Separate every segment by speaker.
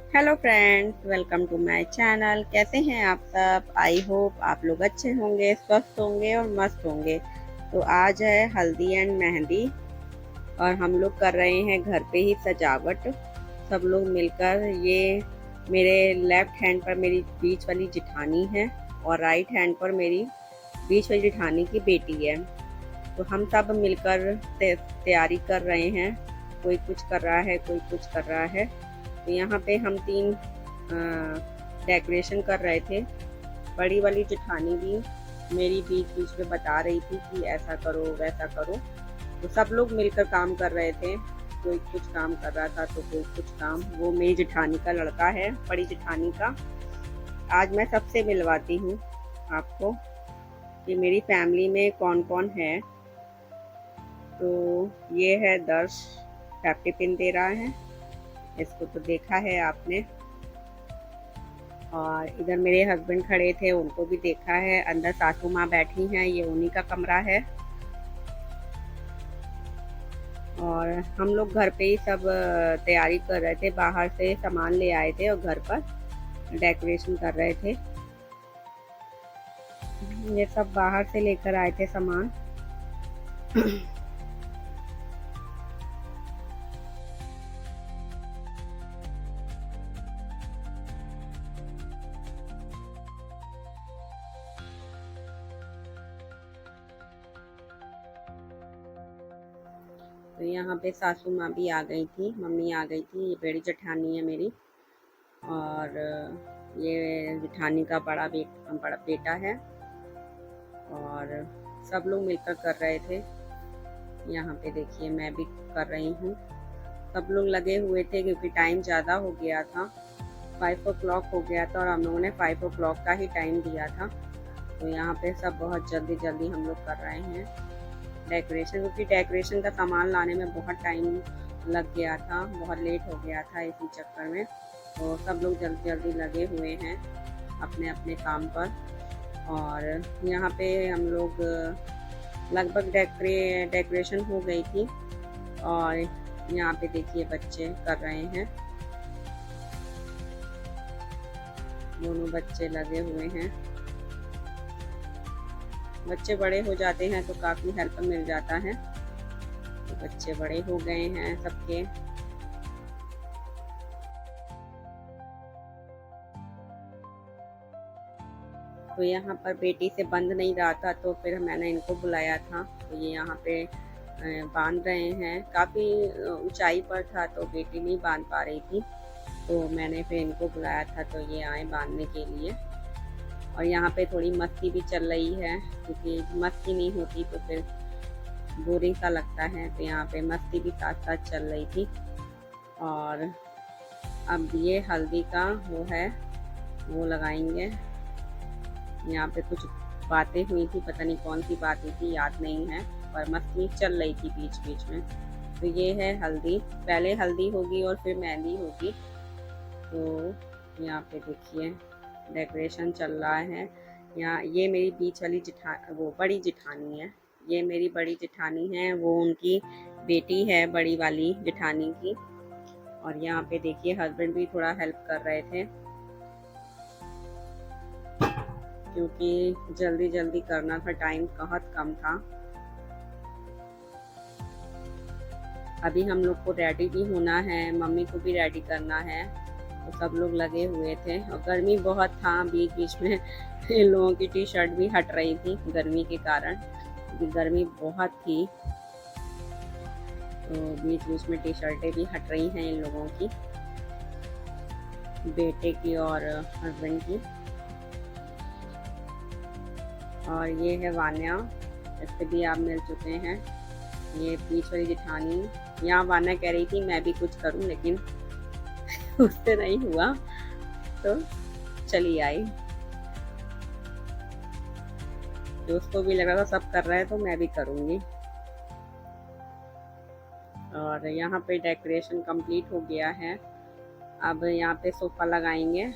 Speaker 1: Hello friends, welcome to my channel. कैसे हैं आप सब? आई होप आप लोग अच्छे होंगे, स्वस्थ होंगे और मस्त होंगे। तो आज है हल्दी एंड मेहंदी और हम लोग कर रहे हैं घर पे ही सजावट, सब लोग मिलकर। ये मेरे लेफ्ट हैंड पर मेरी बीच वाली जिठानी है और राइट हैंड पर मेरी बीच वाली जिठानी की बेटी है। तो हम सब मिलकर तैयारी कर रहे हैं। कोई कुछ कर रहा है, कोई कुछ कर रहा है। तो यहाँ पे हम तीन डेकोरेशन कर रहे थे। बड़ी वाली जेठानी भी मेरी बीच बीच में बता रही थी कि ऐसा करो वैसा करो। तो सब लोग मिलकर काम कर रहे थे। कोई कुछ काम कर रहा था तो कोई कुछ काम। वो मेरी जेठानी का लड़का है, बड़ी जेठानी का। आज मैं सबसे मिलवाती हूँ आपको कि मेरी फैमिली में कौन कौन है। तो ये है दर्श, 50 पिन दे रहा है। इसको तो देखा है आपने। और इधर मेरे हस्बैंड खड़े थे, उनको भी देखा है। अंदर सासू माँ बैठी हैं, ये उन्हीं का कमरा है। और हम लोग घर पे ही सब तैयारी कर रहे थे। बाहर से सामान ले आए थे और घर पर डेकोरेशन कर रहे थे। ये सब बाहर से लेकर आए थे सामान। तो यहाँ पे सासू माँ भी आ गई थी, मम्मी आ गई थी। ये बड़ी जेठानी है मेरी और ये जेठानी का बड़ा बेटा है। और सब लोग मिलकर कर रहे थे। यहाँ पे देखिए मैं भी कर रही हूँ। सब लोग लगे हुए थे क्योंकि टाइम ज़्यादा हो गया था। 5 o'clock हो गया था और हम लोगों ने 5 o'clock का ही टाइम दिया था। तो यहाँ पे सब बहुत जल्दी जल्दी हम लोग कर रहे हैं डेकोरेशन, क्योंकि डेकोरेशन का सामान लाने में बहुत टाइम लग गया था, बहुत लेट हो गया था इसी चक्कर में। तो सब लोग जल्दी जल्दी लगे हुए हैं अपने अपने काम पर। और यहाँ पे हम लोग लगभग डेकोरेशन हो गई थी। और यहाँ पे देखिए बच्चे कर रहे हैं, दोनों बच्चे लगे हुए हैं। बच्चे बड़े हो जाते हैं तो काफ़ी हेल्प मिल जाता है। तो बच्चे बड़े हो गए हैं सबके। तो यहाँ पर बेटी से बंध नहीं रहा था तो फिर मैंने इनको बुलाया था। तो ये यहाँ पे बांध रहे हैं। काफ़ी ऊंचाई पर था तो बेटी नहीं बांध पा रही थी, तो मैंने फिर इनको बुलाया था तो ये आए बांधने के लिए। और यहाँ पे थोड़ी मस्ती भी चल रही है, क्योंकि मस्ती नहीं होती तो फिर बोरिंग सा लगता है। तो यहाँ पे मस्ती भी साथ साथ चल रही थी। और अब ये हल्दी का वो है, वो लगाएंगे। यहाँ पे कुछ बातें हुई थी, पता नहीं कौन सी बातें थी, याद नहीं है, पर मस्ती चल रही थी बीच बीच में। तो ये है हल्दी, पहले हल्दी होगी और फिर मेहंदी होगी। तो यहाँ पे देखिए डेकोरेशन चल रहा है। यहाँ ये मेरी बीच वाली वो बड़ी जेठानी है। ये मेरी बड़ी जेठानी है, वो उनकी बेटी है बड़ी वाली जेठानी की। और यहाँ पे देखिए हस्बैंड भी थोड़ा हेल्प कर रहे थे, क्योंकि जल्दी जल्दी करना था, टाइम बहुत कम था। अभी हम लोग को रेडी भी होना है, मम्मी को भी रेडी करना है। तो सब लोग लगे हुए थे और गर्मी बहुत था। बीच बीच में इन लोगों की टी शर्ट भी हट रही थी गर्मी के कारण, क्योंकि गर्मी बहुत थी। तो बीच बीच में टी शर्टें भी हट रही हैं इन लोगों की, बेटे की और हस्बैंड की। और ये है वान्या, इससे भी आप मिल चुके हैं। ये बीच वाली जेठानी। यहाँ वान्या कह रही थी मैं भी कुछ करूं, लेकिन उससे नहीं हुआ तो चली आई। तो उसको भी लग रहा था सब कर रहे हैं तो मैं भी करूंगी। और यहाँ पे डेकोरेशन कंप्लीट हो गया है। अब यहाँ पे सोफा लगाएंगे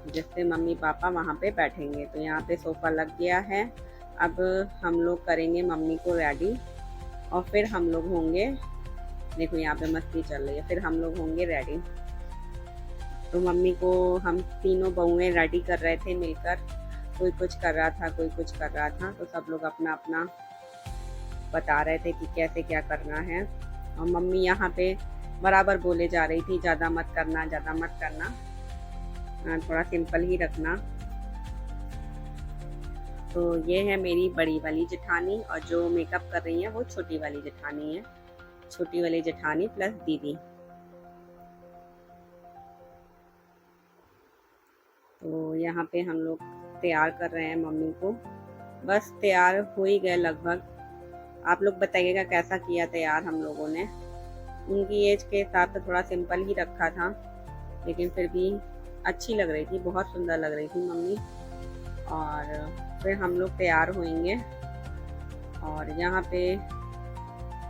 Speaker 1: जिससे मम्मी पापा वहाँ पे बैठेंगे। तो यहाँ पे सोफा लग गया है। अब हम लोग करेंगे मम्मी को रेडी और फिर हम लोग होंगे, देखो यहाँ पे मस्ती चल रही है, फिर हम लोग होंगे रेडी। तो मम्मी को हम तीनों बहुएं रेडी कर रहे थे मिलकर। कोई कुछ कर रहा था, कोई कुछ कर रहा था, तो सब लोग अपना अपना बता रहे थे कि कैसे क्या करना है। और मम्मी यहाँ पे बराबर बोले जा रही थी, ज़्यादा मत करना, ज़्यादा मत करना, थोड़ा सिंपल ही रखना। तो ये है मेरी बड़ी वाली जेठानी, और जो मेकअप कर रही है वो छोटी वाली जेठानी है। छोटी वाली जेठानी प्लस दीदी। तो यहाँ पे हम लोग तैयार कर रहे हैं मम्मी को। बस तैयार हो ही गए लगभग। आप लोग बताइएगा कैसा किया तैयार हम लोगों ने। उनकी एज के हिसाब से थोड़ा सिंपल ही रखा था, लेकिन फिर भी अच्छी लग रही थी, बहुत सुंदर लग रही थी मम्मी। और फिर हम लोग तैयार होंगे। और यहाँ पे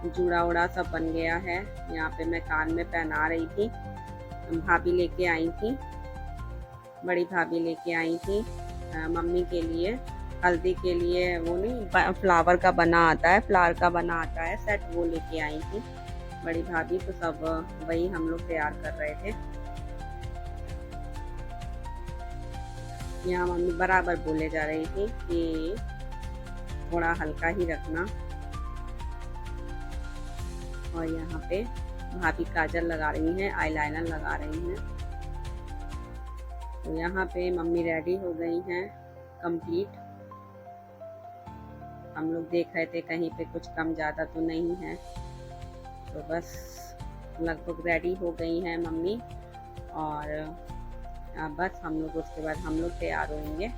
Speaker 1: जूड़ा उड़ा सब बन गया है। यहाँ पे मैं कान में पहना रही थी, भाभी लेके आई थी, बड़ी भाभी लेके आई थी मम्मी के लिए। हल्दी के लिए वो नहीं फ्लावर का बना आता है, फ्लावर का बना आता है सेट, वो लेके आई थी बड़ी भाभी। तो सब वही हम लोग तैयार कर रहे थे। यहाँ मम्मी बराबर बोले जा रही थी कि थोड़ा हल्का ही रखना। और यहाँ पे भाभी काजल लगा रही हैं, आईलाइनर लगा रही हैं। तो यहाँ पे मम्मी रेडी हो गई हैं कंप्लीट। हम लोग देख रहे थे कहीं पे कुछ कम ज़्यादा तो नहीं है। तो बस लगभग रेडी हो गई हैं मम्मी। और बस हम लोग उसके बाद हम लोग तैयार होंगे।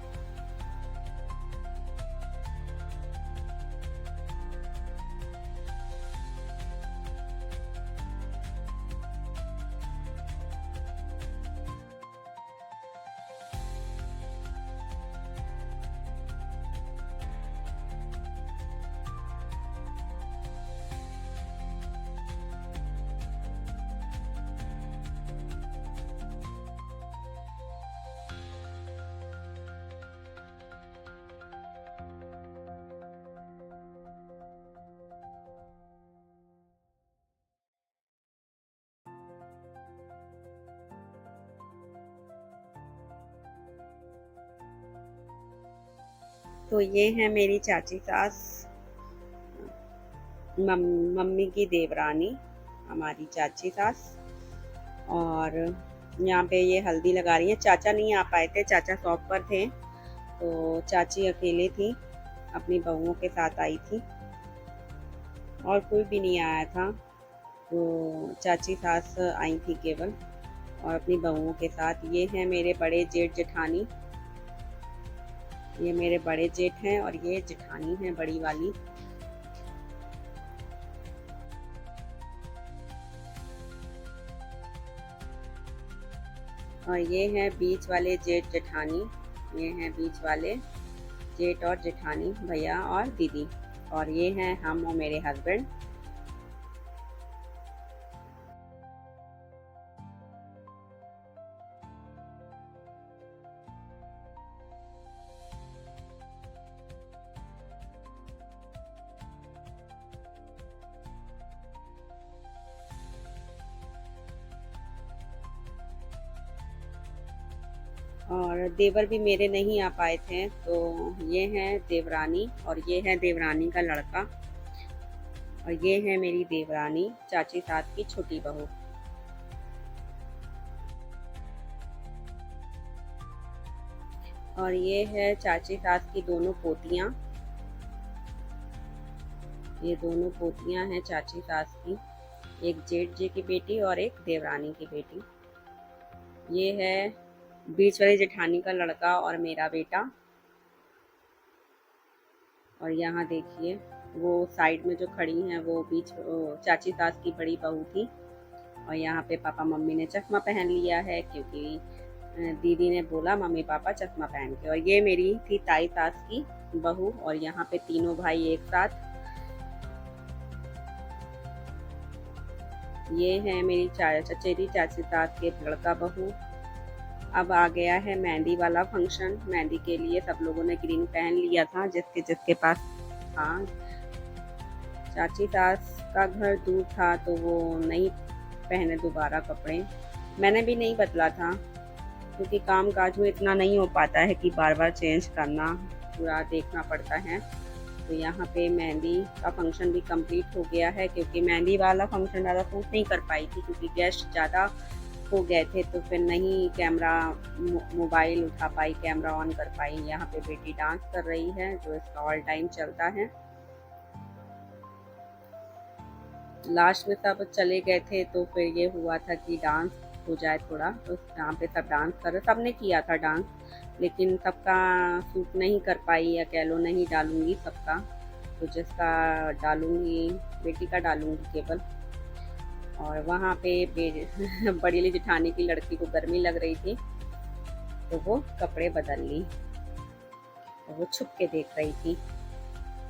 Speaker 1: तो ये है मेरी चाची सास, मम्मी की देवरानी, हमारी चाची सास। और यहाँ पे ये हल्दी लगा रही है। चाचा नहीं आ पाए थे, चाचा शॉप पर थे, तो चाची अकेले थी, अपनी बहुओं के साथ आई थी और कोई भी नहीं आया था। तो चाची सास आई थी केवल और अपनी बहुओं के साथ। ये हैं मेरे बड़े जेठ जेठानी, ये मेरे बड़े जेठ हैं और ये जेठानी है बड़ी वाली। और ये हैं बीच वाले जेठ जेठानी, ये हैं बीच वाले जेठ और जेठानी, भैया और दीदी। और ये हैं हम और मेरे हस्बैंड। और देवर भी मेरे नहीं आ पाए थे। तो ये हैं देवरानी और ये है देवरानी का लड़का। और ये है मेरी देवरानी, चाची सास की छोटी बहू। और ये है चाची सास की दोनों पोतियाँ, ये दोनों पोतियाँ हैं चाची सास की, एक जेठ जी की बेटी और एक देवरानी की बेटी। ये है बीच वाली जेठानी का लड़का और मेरा बेटा। और यहाँ देखिए वो साइड में जो खड़ी हैं वो बीच चाची सास की बड़ी बहू थी। और यहाँ पे पापा मम्मी ने चश्मा पहन लिया है, क्योंकि दीदी ने बोला मम्मी पापा चश्मा पहन के। और ये मेरी थी ताई सास की बहू। और यहाँ पे तीनों भाई एक साथ। ये है मेरी चचेरी चाची सास के लड़का बहू। अब आ गया है मेहंदी वाला फंक्शन। मेहंदी के लिए सब लोगों ने ग्रीन पहन लिया था, जिसके जिसके पास था। चाची सास का घर दूर था तो वो नहीं पहने दोबारा कपड़े, मैंने भी नहीं बदला था। क्योंकि काम काज में इतना नहीं हो पाता है कि बार बार चेंज करना, पूरा देखना पड़ता है। तो यहाँ पे मेहंदी का फंक्शन भी कंप्लीट हो गया है, क्योंकि मेहंदी वाला फंक्शन ज़्यादा शूट नहीं कर पाई थी क्योंकि गेस्ट ज़्यादा हो गए थे, तो फिर नहीं कैमरा मोबाइल उठा पाई, कैमरा ऑन कर पाई। यहाँ पे बेटी डांस कर रही है, जो इसका ऑल टाइम चलता है। लास्ट में सब चले गए थे, तो फिर ये हुआ था कि डांस हो जाए थोड़ा, तो यहाँ पे सब डांस कर रहे, सबने किया था डांस, लेकिन सबका सूट नहीं कर पाई, या कह लो नहीं डालूंगी सबका, तो जिसका डालूंगी बेटी का डालूंगी केवल। और वहाँ पे बड़ी वाली जेठानी की लड़की को गर्मी लग रही थी, तो वो कपड़े बदल ली, तो वो छुप के देख रही थी।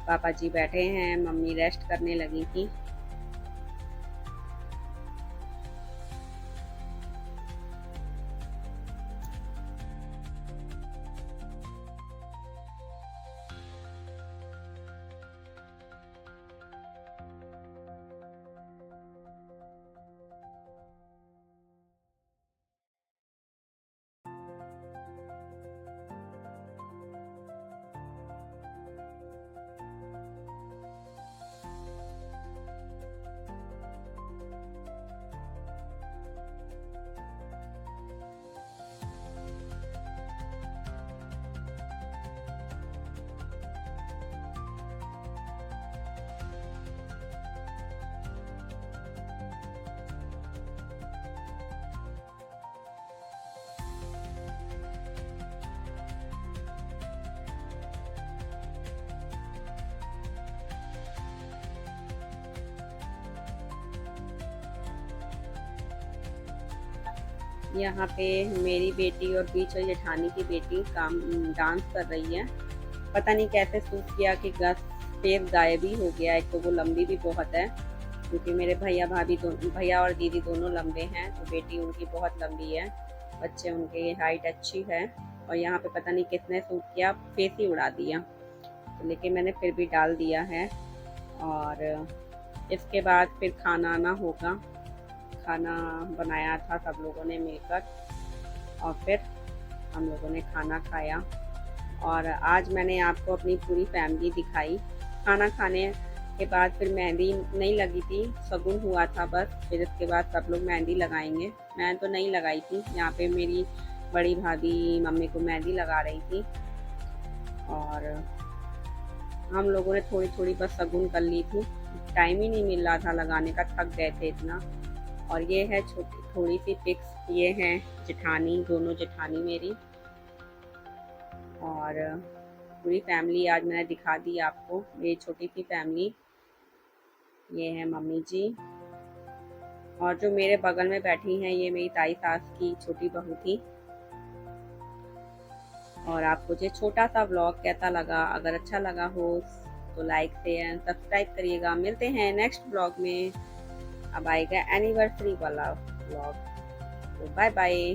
Speaker 1: पापा जी बैठे हैं, मम्मी रेस्ट करने लगी थी। यहाँ पे मेरी बेटी और बीच वाली जेठानी की बेटी डांस कर रही है। पता नहीं कैसे सूट किया कि फेस गायब ही हो गया। एक तो वो लंबी भी बहुत है, क्योंकि मेरे भैया और दीदी दोनों लंबे हैं, तो बेटी उनकी बहुत लंबी है, बच्चे उनके हाइट अच्छी है। और यहाँ पे पता नहीं किसने सूट किया, फेस ही उड़ा दिया, तो लेकिन मैंने फिर भी डाल दिया है। और इसके बाद फिर खाना आना होगा। खाना बनाया था सब लोगों ने मिलकर, और फिर हम लोगों ने खाना खाया। और आज मैंने आपको अपनी पूरी फैमिली दिखाई। खाना खाने के बाद फिर मेहंदी नहीं लगी थी, शगुन हुआ था बस। फिर इसके बाद सब लोग मेहंदी लगाएंगे। मैं तो नहीं लगाई थी, यहाँ पे मेरी बड़ी भाभी मम्मी को मेहंदी लगा रही थी, और हम लोगों ने थोड़ी थोड़ी बस शगुन कर ली थी। टाइम ही नहीं मिल रहा था लगाने का, थक गए थे इतना। और ये है छोटी थोड़ी सी पिक्स, ये हैं जेठानी, दोनों जेठानी मेरी, और पूरी फैमिली आज मैंने दिखा दी आपको, ये छोटी सी फैमिली। ये है मम्मी जी, और जो मेरे बगल में बैठी हैं ये मेरी ताई सास की छोटी बहू थी। और आपको ये छोटा सा व्लॉग कैसा लगा? अगर अच्छा लगा हो तो लाइक शेयर सब्सक्राइब करिएगा। मिलते हैं नेक्स्ट व्लॉग में। अब आएगा एनिवर्सरी वाला व्लॉग, तो बाय बाय।